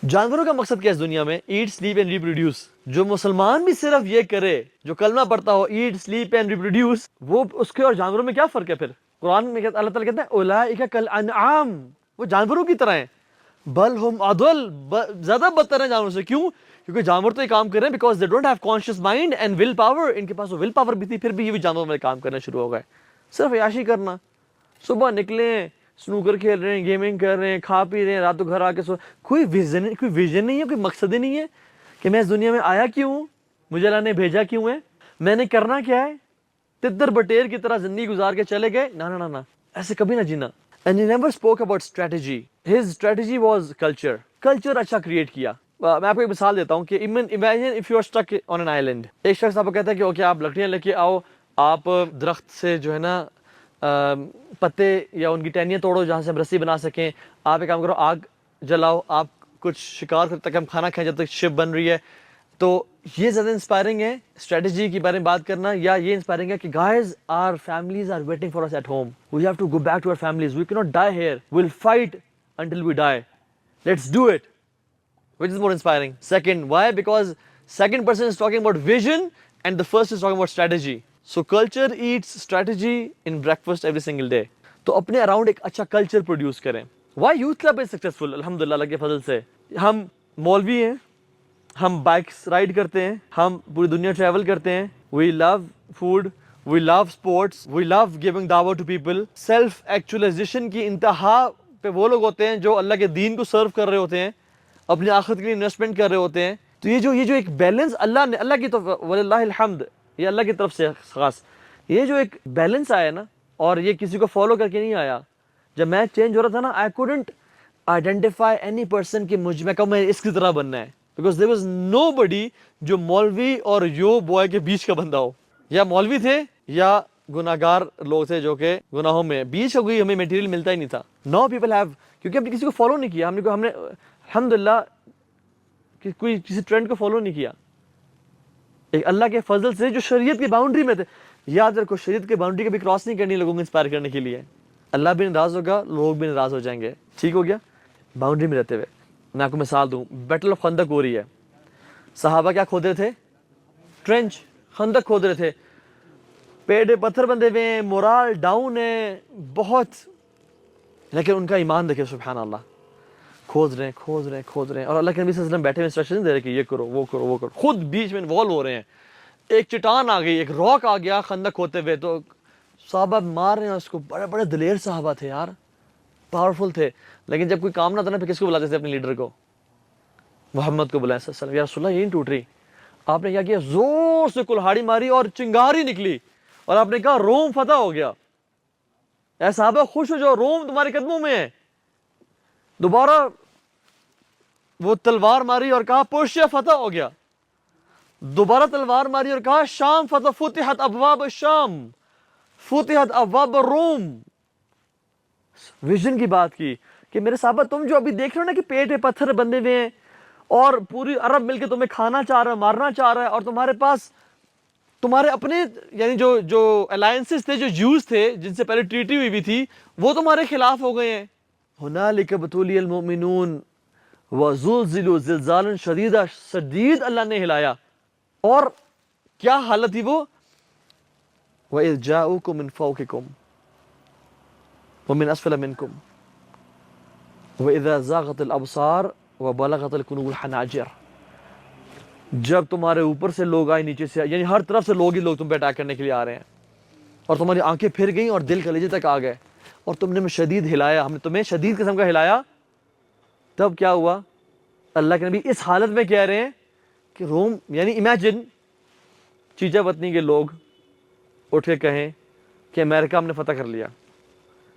جانوروں کا مقصد کیا ہے اس دنیا میں؟ Eat sleep and reproduce. جو مسلمان بھی صرف یہ کرے، جو کلمہ پڑھتا ہو ایٹ سلیپ اینڈ ریپروڈیوس، وہ اس کے اور جانوروں میں کیا فرق ہے پھر؟ قرآن میں اللہ تعالیٰ کہتا ہے اولئک کالانعام، وہ جانوروں کی طرح ہیں، بل ہم اضل، زیادہ بدتر ہیں جانوروں سے. کیوں؟ کیونکہ جانور تو یہ کام کر رہے ہیں because they don't have conscious mind and will power. ان کے پاس وہ ول پاور بھی تھی، پھر بھی یہ بھی جانوروں میں کام کرنا شروع ہو گئے، صرف عیاشی کرنا. صبح نکلیں، سنوکر کھیل رہے ہیں، گیمنگ کر رہے ہیں، کھا پی رہے ہیں، رات کو گھر آ کے کوئی ویژن نہیں ہے، کوئی مقصد ہی نہیں ہے کہ میں اس دنیا میں آیا کیوں ہوں، مجھے اللہ نے بھیجا کیوں ہے، میں نے کرنا کیا ہے. تدر بٹیر کی طرح زندگی گزار کے چلے گئے. نہ ایسے کبھی نہ جینا. And he never spoke about strategy. His strategy was culture. Culture اچھا کریٹ کیا. میں آپ کو ایک مثال دیتا ہوں کہ imagine if you are stuck on an island. ایک شخص آپ کو کہتا ہے کہ اوکے آپ لکڑیاں لے کے آؤ، آپ درخت سے جو ہے نا پتے یا ان کی ٹہنیاں توڑو جہاں سے ہم رسی بنا سکیں. آپ ایک کام کرو، آگ جلاؤ، آپ کچھ شکار تک ہم کھانا کھائیں جب تک شپ بن رہی ہے. تو یہ زیادہ انسپائرنگ ہے اسٹریٹجی کے بارے میں بات کرنا، یا یہ انسپائرنگ ہے کہ guys our families are waiting for us at home, we have to go back to our families, we can't die here, we will fight until we die, let's do it. which is more inspiring? Second, why? Because second person is talking about vision and the first is talking about strategy. So culture eats strategy in breakfast every single day. تو اپنے around ایک اچھا culture produce کریں. Why youth club is successful? الحمدللہ اللہ کے فضل سے. ہم مولوی ہیں، ہم بائکس رائڈ کرتے ہیں، ہم پوری دنیا ٹریول کرتے ہیں. وی لو فوڈ، وی لو اسپورٹس، وی لو گیونگ دعوت ٹو پیپل. سیلف ایکچولائزیشن کی انتہا پہ وہ لوگ ہوتے ہیں جو اللہ کے دین کو سرو کر رہے ہوتے ہیں، اپنی آخرت کے لیے انویسٹمنٹ کر رہے ہوتے ہیں. تو یہ جو ایک بیلنس اللہ کی تو وللہ الحمد، یہ اللہ کی طرف سے خاص، یہ جو ایک بیلنس آیا نا، اور یہ کسی کو فالو کر کے نہیں آیا. جب میں چینج ہو رہا تھا نا، I couldn't identify any person کہ میں کہوں میں اس کی طرح بننا ہے، بیکاز دیر واز نو بڈی جو مولوی اور یو بوائے کے بیچ کا بندہ ہو. یا مولوی تھے یا گناہگار لوگ تھے جو کہ گناہوں میں بیچ ہو گئی، ہمیں میٹیریل ملتا ہی نہیں تھا. نو پیپل ہیو، کیونکہ ہم نے کسی کو فالو نہیں کیا، ہم نے الحمدللہ کہ کوئی کسی ٹرینڈ کو فالو نہیں کیا. ایک اللہ کے فضل سے جو شریعت کی باؤنڈری میں تھے. یاد رکھو شریعت کی باؤنڈری کبھی کراس نہیں کرنی لوگوں کو انسپائر کرنے کے لیے. اللہ بھی ناراض ہوگا، لوگ بھی ناراض ہو جائیں گے. ٹھیک ہو گیا؟ باؤنڈری میں رہتے ہوئے. میں آپ کو مثال دوں، بیٹل آف خندق ہو رہی ہے، صحابہ کیا کھود رہے تھے؟ ٹرینچ، خندق کھود رہے تھے، پیڑ پتھر بندے ہوئے ہیں، مورال ڈاؤن ہے بہت، لیکن ان کا ایمان دیکھے سبحان اللہ. کھود رہے ہیں، اور اللہ کے نبی صلی اللہ علیہ وسلم بیٹھے ہوئے انسٹرکشن دے رہے کہ یہ کرو وہ کرو وہ کرو، خود بیچ میں انوالو ہو رہے ہیں. ایک چٹان آ گئی، ایک راک آ گیا خندق کھودتے ہوئے، تو صحابہ مار رہے ہیں اس کو. بڑے بڑے دلیر صحابہ تھے یار، پاورفل تھے. لیکن جب کوئی کام نہ تھا نا، پھر کس کو بلاتے تھے؟ اپنے لیڈر کو، محمد کو بلایا صلی اللہ علیہ وسلم. یا رسول اللہ یہ نہیں ٹوٹ رہی. آپ نے کیا کیا؟ زور سے کلہاڑی ماری اور چنگاری نکلی، اور آپ نے کہا روم فتح ہو گیا. اے صحابہ خوش ہو جاؤ، روم تمہارے قدموں میں ہے. دوبارہ وہ تلوار ماری اور کہا پرشیا فتح ہو گیا. دوبارہ تلوار ماری اور کہا شام فتح، فتحت ابواب الشام، فتحت ابواب الروم. ویژن کی بات کی کہ میرے صحابہ تم جو ابھی دیکھ رہے ہو نا کہ پیٹ پتھر بندے ہوئے ہیں اور پوری عرب مل کے تمہیں کھانا چاہ رہا ہے، مارنا چاہ رہا ہے، اور تمہارے پاس تمہارے اپنے یعنی جو الائنسز تھے، جو جوز تھے جن سے پہلے ٹریٹی ہوئی بھی تھی، وہ تمہارے خلاف ہو گئے ہیں. ہنالک ابتلی المؤمنون وزلزلوا زلزالا شدیدا، شدید اللہ نے ہلایا. اور کیا حالت تھی وہ؟ وَإِذْ جَاءُوكُم مِّن فَوْقِكُمْ وَمِنْ أَسْفَلَ مِنْكُمْ وَإِذَا زَاغَتِ الْأَبْصَارُ وَبَلَغَتِ الْقُلُوبُ الْحَنَاجِرَ. جب تمہارے اوپر سے لوگ آئے، نیچے سے، یعنی ہر طرف سے لوگ ہی لوگ تم پہ اٹیک کرنے کے لیے آ رہے ہیں، اور تمہاری آنکھیں پھر گئیں اور دل کلیجے تک آ گئے، اور تم نے شدید ہلایا، ہم نے تمہیں شدید قسم کا ہلایا. تب کیا ہوا؟ اللہ کے نبی اس حالت میں کہہ رہے ہیں کہ روم، یعنی امیجن چیچا وطنی کے لوگ اٹھ کے کہیں کہ امریکہ ہم نے فتح کر لیا،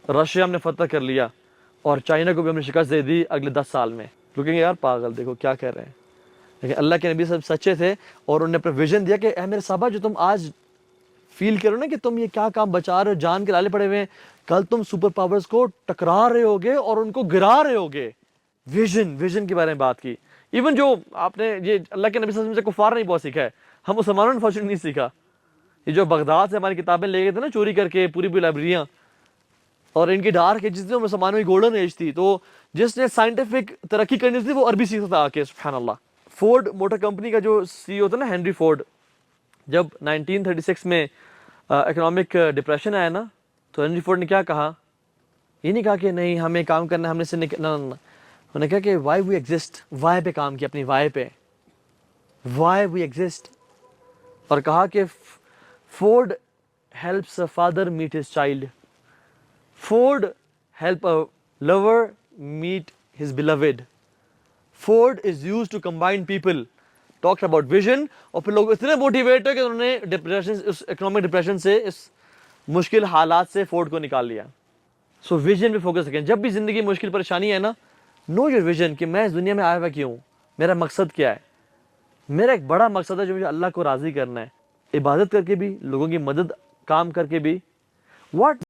رشیا ہم نے فتح کر لیا، اور چائنا کو بھی ہم نے شکست دے دی اگلے 10 سال میں. لوگیں یار پاگل، دیکھو کیا کہہ رہے ہیں. لیکن اللہ کے نبی سب سچے تھے، اور انہوں نے اپنا ویژن دیا کہ اے میرے صحابہ، جو تم آج فیل کرو نا کہ تم یہ کیا کام بچا رہے ہو، جان کے لالے پڑے ہوئے ہیں، کل تم سپر پاورز کو ٹکرا رہے ہوگے اور ان کو گرا رہے ہوگے. ویژن کے بارے میں بات کی. ایون جو آپ نے یہ اللہ کے نبی صلی اللہ علیہ وسلم سے کفار نے بہت سیکھا ہے، ہم مسلمانوں نے فارچونیٹلی نہیں سیکھا. یہ جو بغداد سے ہماری کتابیں لے گئے تھے نا چوری کر کے، پوری لائبریریاں، اور ان کی ڈارک ایجز تھی مسلمانوں کی گولڈن ایج تھی. تو جس نے سائنٹیفک ترقی کرنی تھی وہ عربی سیکھتا تھا آ کے. سبحان اللہ. فورڈ موٹر کمپنی کا جو سی او تھا نا ہینری فورڈ, جب 1936 میں اکنامک ڈپریشن آیا نا, تو ہینری فورڈ نے کیا کہا, یہ نہیں کہا کہ نہیں ہمیں کام کرنا ہے ہم نے سے نکلنا, انہوں نے کہا کہ وائی وی ایگزسٹ, وائی پہ کام کیا, اپنی وائی پہ, وائی وی ایگزسٹ. اور کہا کہ Ford helps a father meet his child, Ford help a lover meet his beloved, Ford is used to combine people, talk about vision. اور پھر لوگ اتنے موٹیویٹ ہے کہ انہوں نے ڈپریشن, اس اکنامک ڈپریشن سے, اس مشکل حالات سے فورڈ کو نکال لیا. سو ویژن پہ فوکس رکھیں. جب بھی زندگی مشکل پریشانی ہے نا, نو یور ویژن, کہ میں اس دنیا میں آیا ہوا کیوں, میرا مقصد کیا ہے. میرا ایک بڑا مقصد ہے جو مجھے اللہ کو راضی کرنا ہے, عبادت کر کے بھی, لوگوں کی مدد کام کر کے بھی. واٹ